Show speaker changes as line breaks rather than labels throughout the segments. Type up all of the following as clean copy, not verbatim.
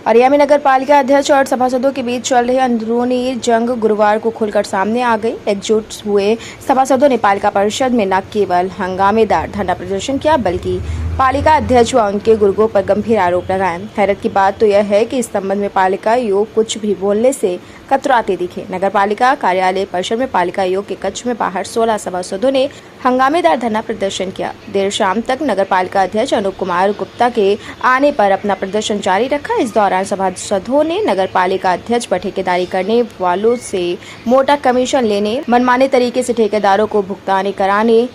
औरैया में नगर पालिका अध्यक्ष और सभासदों के बीच चल रही अंदरूनी जंग गुरुवार को खुलकर सामने आ गई। एकजुट हुए सभासदों ने पालिका परिषद में न केवल हंगामेदार धरना प्रदर्शन किया बल्कि पालिका अध्यक्ष व उनके गुर्गों पर गंभीर आरोप लगाए। हैरत की बात तो यह है कि इस संबंध में पालिका आयोग कुछ भी बोलने से कतराते दिखे। नगर पालिका कार्यालय परिसर में पालिका आयोग के कक्ष में बाहर 16 सभासदों ने हंगामेदार धरना प्रदर्शन किया। देर शाम तक नगर पालिका अध्यक्ष अनूप कुमार गुप्ता के आने पर अपना प्रदर्शन जारी रखा। इस दौरान सभासदों ने नगर पालिका अध्यक्ष पर ठेकेदारी करने वालों से मोटा कमीशन लेने, मनमाने तरीके से ठेकेदारों को भुगतान कराने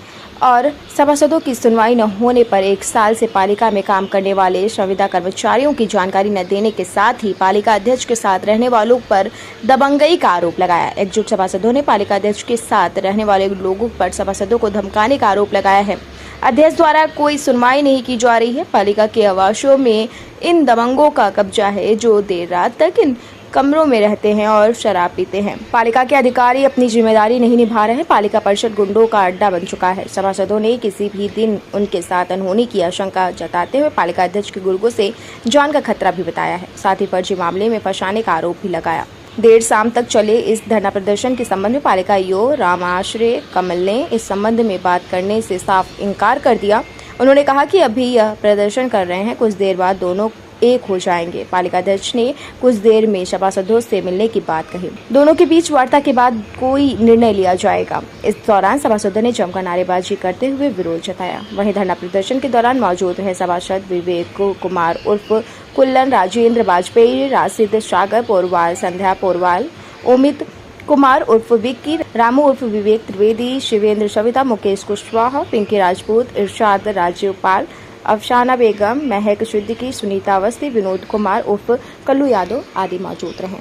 और सभासदों की सुनवाई न होने पर 1 साल से पालिका में काम करने वाले संविदा कर्मचारियों की जानकारी न देने के साथ ही पालिका अध्यक्ष के साथ रहने वालों पर दबंगई का आरोप लगाया। एकजुट सभासदों ने पालिका अध्यक्ष के साथ रहने वाले लोगों पर सभासदों को धमकाने का आरोप लगाया है। अध्यक्ष द्वारा कोई सुनवाई नहीं की जा रही है। पालिका के आवासों में इन दबंगों का कब्जा है जो देर रात तक इन कमरों में रहते हैं और शराब पीते हैं। पालिका के अधिकारी अपनी जिम्मेदारी नहीं निभा रहे हैं। पालिका परिषद गुंडों का अड्डा बन चुका है। सभासदों ने किसी भी दिन उनके साथ अनहोनी की आशंका जताते हुए पालिका अध्यक्ष के गुर्गों से जान का खतरा भी बताया है। साथ ही फर्जी मामले में फंसाने का आरोप भी लगाया। देर शाम तक चले इस धरना प्रदर्शन के संबंध में पालिका ईओ रामाश्रय कमल ने इस संबंध में बात करने से साफ इनकार कर दिया। उन्होंने कहा कि अभी यह प्रदर्शन कर रहे हैं, कुछ देर बाद दोनों एक हो जाएंगे। पालिका अध्यक्ष ने कुछ देर में सभासदों से मिलने की बात कही। दोनों के बीच वार्ता के बाद कोई निर्णय लिया जाएगा। इस दौरान सभासदों ने जमकर नारेबाजी करते हुए विरोध जताया। वहीं धरना प्रदर्शन के दौरान मौजूद रहे सभासद विवेक कुमार उर्फ कुल्लन, राजेंद्र वाजपेयी, राशिद सागर पोरवाल, संध्या पोरवाल, ओमित कुमार उर्फ विक्की, रामू उर्फ विवेक त्रिवेदी, शिवेंद्र सविता, मुकेश कुशवाहा, पिंकी राजपूत, इरशाद राजपाल, अफसाना बेगम, महक सिद्दीकी, सुनीता अवस्थी, विनोद कुमार उर्फ कल्लू यादव आदि मौजूद रहे।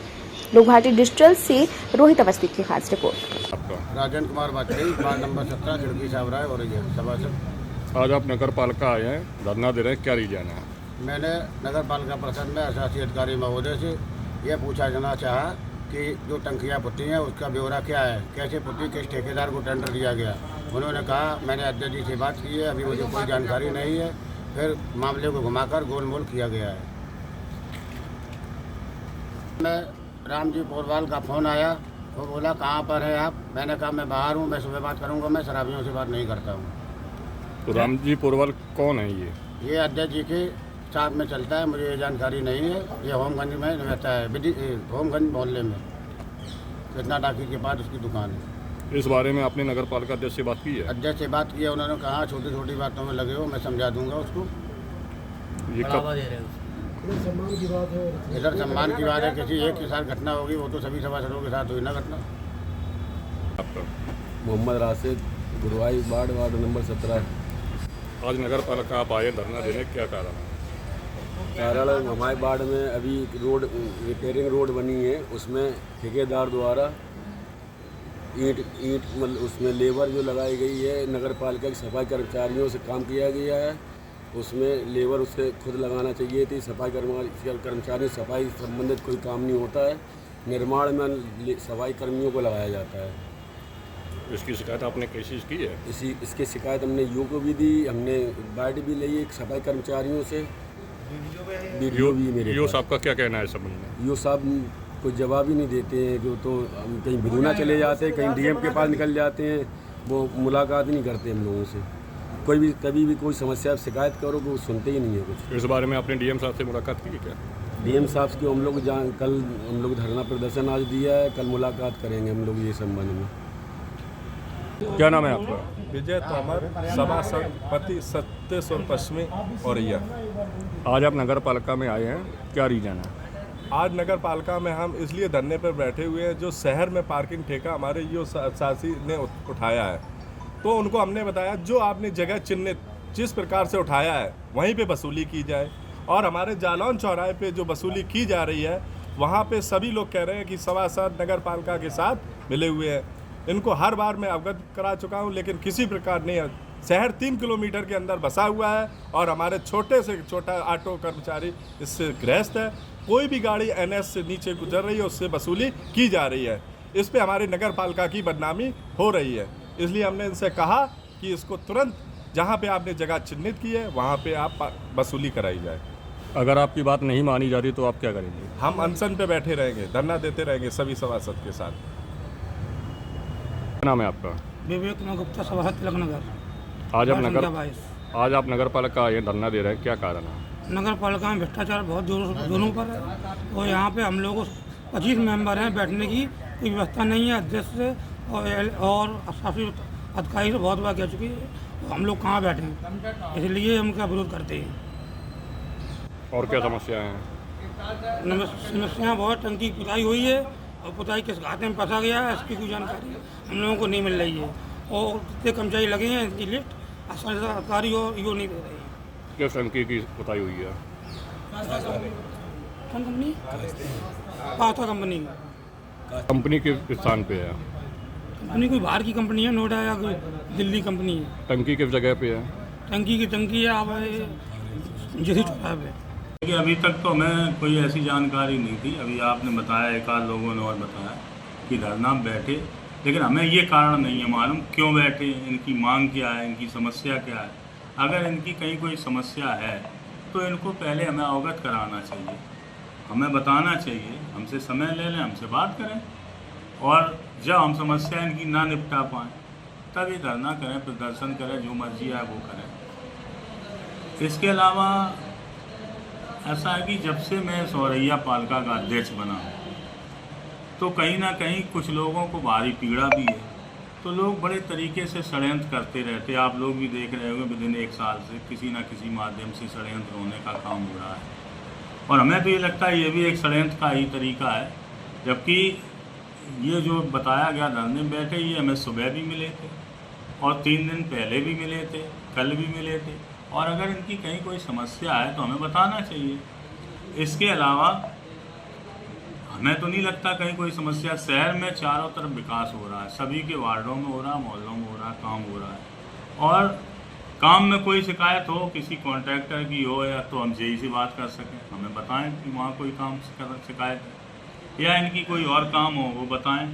लोक भारती डिजिटल से रोहित अवस्थी की खास report.
Rajendra Kumar Vajpayee, ward number 17, खिड़की साबराय और सभासद।
आज आप नगर पालिका आए हैं, धरना दे रहे हैं, क्या रीजन है?
मैंने नगर पालिका परिषद में शासी अधिकारी महोदय से यह पूछा जाना चाहा कि जो टंकियाँ पुट्टी हैं उसका ब्यौरा क्या है, कैसे पुट्टी, किस ठेकेदार को टेंडर दिया गया। उन्होंने कहा मैंने अध्यक्ष जी से बात की है, अभी मुझे कोई जानकारी नहीं है। फिर मामले को घुमाकर गोलमोल किया गया है। मैं रामजी पोरवाल का फ़ोन आया, वो बोला कहाँ पर है आप? मैंने कहा मैं बाहर हूँ, मैं सुबह बात करूँगा, मैं शराबियों से बात नहीं करता हूँ।
तो रामजी पोरवाल कौन है
ये अध्यक्ष जी के साथ में चलता है, मुझे ये जानकारी नहीं है। ये होमगंज में रहता है, होमगंज मोहल्ले में, कृष्णा टाकी के बाद उसकी दुकान है।
इस बारे में आपने नगर पालिका अध्यक्ष से बात की है?
अध्यक्ष से बात की है, उन्होंने कहा छोटी छोटी बातों में लगे हो, मैं समझा दूंगा उसको।
ये कब?
इधर सम्मान की बात है, किसी एक के साथ घटना होगी वो तो सभी सभासदों के साथ हुई ना घटना।
Mohammad Rashid, Guruvai ward number 17।
आज नगर पालिका आप आए धरना देने, क्या कारण है?
कारण हमारे वार्ड में अभी रोड रिपेयरिंग रोड बनी है, उसमें ठेकेदार द्वारा ईंट मतलब उसमें लेबर जो लगाई गई है, नगर पालिका के सफाई कर्मचारियों से काम किया गया है। उसमें लेबर उससे खुद लगाना चाहिए थी। सफाई कर्मचारी सफाई संबंधित कोई काम नहीं होता है, निर्माण में सफाई कर्मियों को लगाया जाता है।
इसकी शिकायत आपने कैसे की है?
इसकी शिकायत हमने ईओ को भी दी, हमने बाइट भी ली एक सफाई कर्मचारियों से। वीडियो भी मेरे
ईओ साहब का क्या कहना है संबंध में?
ईओ साहब कोई जवाब ही नहीं देते हैं, जो तो हम कहीं भिगुना चले जाते हैं, कहीं डीएम के पास निकल जाते हैं, वो मुलाकात ही नहीं करते हम लोगों से। कभी भी कोई समस्या शिकायत करो वो सुनते ही नहीं है कुछ।
इस बारे में आपने डीएम साहब से मुलाकात की क्या?
डीएम साहब की कल हम लोग धरना प्रदर्शन आज दिया है, कल मुलाकात करेंगे हम लोग ये संबंध में।
क्या नाम है आपका?
विजय तोमर, सभासद पति सत्येश्वर पश्चिमी औरैया।
आज आप नगर पालिका में आए हैं, क्या रीजन है?
आज नगर पालिका में हम इसलिए धरने पर बैठे हुए हैं, जो शहर में पार्किंग ठेका हमारे ईओ शासी ने उठाया है, तो उनको हमने बताया जो आपने जगह चिन्हित जिस प्रकार से उठाया है वहीं पे वसूली की जाए। और हमारे जालौन चौराहे पे जो वसूली की जा रही है वहाँ पे सभी लोग कह रहे हैं कि सभासद नगर पालिका के साथ मिले हुए हैं। इनको हर बार मैं अवगत करा चुका हूँ, लेकिन किसी प्रकार नहीं। शहर 3 किलोमीटर के अंदर बसा हुआ है और हमारे छोटे से छोटा ऑटो कर्मचारी इससे ग्रस्त है। कोई भी गाड़ी एनएच से नीचे गुजर रही है उससे वसूली की जा रही है। इस पे हमारी नगर पालिका की बदनामी हो रही है। इसलिए हमने इनसे कहा कि इसको तुरंत जहाँ पे आपने जगह चिन्हित की है वहाँ पे आप वसूली कराई जाए।
अगर आपकी बात नहीं मानी जा रही तो आप क्या करेंगे?
हम अनशन पे बैठे रहेंगे, धरना देते रहेंगे सभी सभासद के साथ।
क्या नाम है आपका?
विवेक कुमार गुप्ता, सभासद तिलक नगर।
आज आप नगर
22।
आज आप नगर पालिका आए धरना दे रहे हैं, क्या कारण है?
नगर पालिका में भ्रष्टाचार बहुत जोरों पर है और यहाँ पे हम लोग 25 मेंबर हैं, बैठने की कोई व्यवस्था नहीं है। अध्यक्ष से और शासी अधिकारी से बहुत बार कह चुकी है, तो हम लोग कहाँ बैठे हैं, इसलिए हम का विरोध करते हैं।
और क्या समस्याएं हैं?
समस्याएँ बहुत, टंकी की पुताई हुई है और पुताई किस खाते में फंसा गया है इसकी कोई जानकारी हम लोगों को नहीं मिल रही है। और कितने कर्मचारी लगे हैं इनकी लिस्ट अधिकारी और यो नहीं दे रही है।
किस टंकी की पुताई हुई है?
कौन कंपनी? Pasta company.
कंपनी किस स्थान पे है?
कंपनी कोई बाहर की कंपनी है, नोएडा या कोई दिल्ली कंपनी है।
टंकी किस जगह पे है?
टंकी है आप जैसी चौराहे पे।
देखिए, अभी तक तो हमें कोई ऐसी जानकारी नहीं थी। अभी आपने बताया, एक आध लोगों ने और बताया कि धरना बैठे, लेकिन हमें ये कारण नहीं है मालूम क्यों बैठे, इनकी मांग क्या है, इनकी समस्या क्या है। अगर इनकी कहीं कोई समस्या है तो इनको पहले हमें अवगत कराना चाहिए, हमें बताना चाहिए, हमसे समय ले लें, हमसे बात करें, और जब हम समस्या इनकी ना निपटा पाएँ तब ये धरना करें, प्रदर्शन करें, जो मर्जी है वो करें। इसके अलावा ऐसा है कि जब से मैं सौरैया पालिका का अध्यक्ष बना तो कहीं ना कहीं कुछ लोगों को भारी पीड़ा भी है, तो लोग बड़े तरीके से षड्यंत्र करते रहते। आप लोग भी देख रहे होंगे, विदिन एक साल से किसी न किसी माध्यम से षड्यंत्र होने का काम हो रहा है, और हमें तो ये लगता है ये भी एक षड्यंत्र का ही तरीका है। जबकि ये जो बताया गया धरने में बैठे, ये हमें सुबह भी मिले थे और 3 दिन पहले भी मिले थे, कल भी मिले थे, और अगर इनकी कहीं कोई समस्या है तो हमें बताना चाहिए। इसके अलावा हमें तो नहीं लगता कहीं कोई समस्या। शहर में चारों तरफ विकास हो रहा है, सभी के वार्डों में हो रहा है, मोहल्लों में हो रहा है, काम हो रहा है, और काम में कोई शिकायत हो, किसी कॉन्ट्रैक्टर की हो, या तो हम जेई से बात कर सकें, हमें बताएं कि वहाँ कोई काम शिकायत है, या इनकी कोई और काम हो वो बताएं।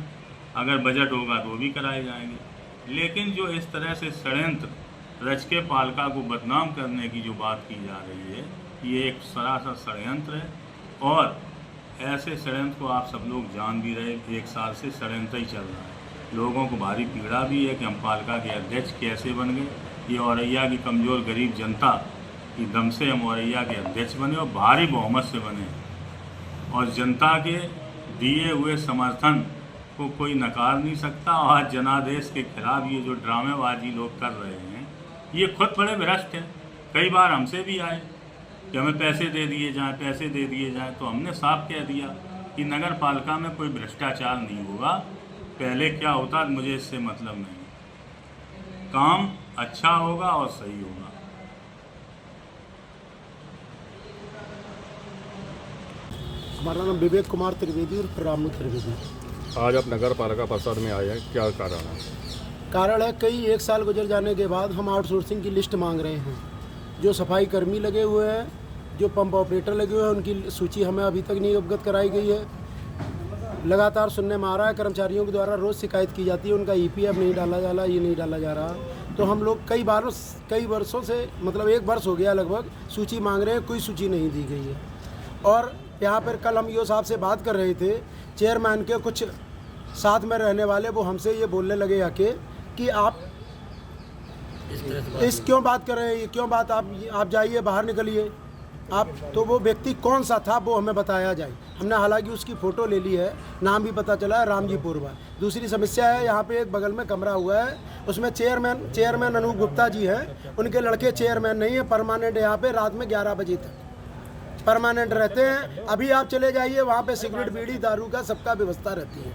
अगर बजट होगा तो वो भी कराए जाएंगे। लेकिन जो इस तरह से षड्यंत्र रच के पालिका को बदनाम करने की जो बात की जा रही है, ये एक सरासर षड्यंत्र है, और ऐसे षड्यंत्र को आप सब लोग जान भी रहे। 1 साल से षड्यंत्र ही चल रहा है। लोगों को भारी पीड़ा भी है कि हम पालिका के अध्यक्ष कैसे बन गए। ये औरैया की कमज़ोर गरीब जनता की दम से हम औरैया के अध्यक्ष बने, और भारी बहुमत से बने, और जनता के दिए हुए समर्थन को कोई नकार नहीं सकता। और आज जनादेश के खिलाफ ये जो ड्रामेबाजी लोग कर रहे हैं, ये खुद बड़े भ्रष्ट हैं। कई बार हमसे भी आए कि हमें पैसे दे दिए जाएं, पैसे दे दिए जाएं, तो हमने साफ कह दिया कि नगर पालिका में कोई भ्रष्टाचार नहीं होगा। पहले क्या होता मुझे इससे मतलब नहीं, काम अच्छा होगा और सही होगा।
हमारा नाम विवेक कुमार त्रिवेदी और रामू त्रिवेदी।
आज आप नगर पालिका परिषद में आए हैं, क्या कारण है?
कारण है, कई 1 साल गुजर जाने के बाद हम आउटसोर्सिंग की लिस्ट मांग रहे हैं। जो सफाई कर्मी लगे हुए हैं, जो पंप ऑपरेटर लगे हुए हैं, उनकी सूची हमें अभी तक नहीं अवगत कराई गई है। लगातार सुनने में आ रहा है, कर्मचारियों के द्वारा रोज़ शिकायत की जाती है, उनका EPF नहीं डाला जा रहा, ये नहीं डाला जा रहा। तो हम लोग कई वर्षों से, मतलब 1 वर्ष हो गया लगभग, सूची मांग रहे हैं, कोई सूची नहीं दी गई है। और यहाँ पर कल हम ईओ साहब से बात कर रहे थे, चेयरमैन के कुछ साथ में रहने वाले वो हमसे ये बोलने लगे आके कि आप इस क्यों बात कर रहे हैं, क्यों बात, आप जाइए, बाहर निकलिए आप। तो वो व्यक्ति कौन सा था वो हमें बताया जाए। हमने हालांकि उसकी फ़ोटो ले ली है, नाम भी पता चला है, रामजी पूर्वा। दूसरी समस्या है, यहाँ पे एक बगल में कमरा हुआ है, उसमें चेयरमैन अनूप गुप्ता जी हैं, उनके लड़के चेयरमैन नहीं है, परमानेंट यहाँ पे रात में 11 बजे तक परमानेंट रहते हैं। अभी आप चले जाइए, वहाँ पे सिगरेट, बीड़ी, दारू का सबका व्यवस्था रहती है,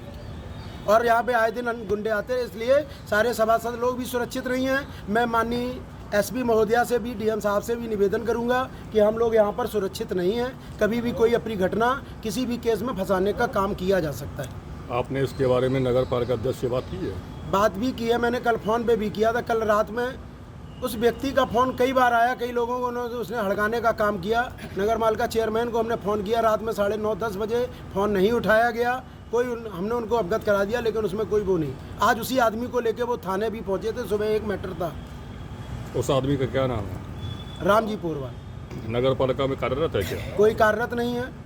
और यहाँ पे आए दिन गुंडे आते हैं, इसलिए सारे सभासद लोग भी सुरक्षित नहीं हैं। मैं माननीय SP महोदया से भी, DM साहब से भी निवेदन करूंगा कि हम लोग यहाँ पर सुरक्षित नहीं हैं। कभी भी कोई अपनी घटना किसी भी केस में फंसाने का काम किया जा सकता है।
आपने इसके बारे में नगर पालिका अध्यक्ष से बात की है?
बात भी की है, मैंने कल फ़ोन पे भी किया था। कल रात में उस व्यक्ति का फ़ोन कई बार आया, कई लोगों को उसने हड़काने का काम किया। नगर पालिका चेयरमैन को हमने फ़ोन किया रात में 9:30-10 बजे, फ़ोन नहीं उठाया गया। हमने उनको अवगत करा दिया, लेकिन उसमें कोई वो नहीं। आज उसी आदमी को लेके वो थाने भी पहुंचे थे, सुबह एक मैटर था।
उस आदमी का क्या नाम है?
रामजी पूर्वा।
नगर पालिका में कार्यरत है क्या?
कोई कार्यरत नहीं है।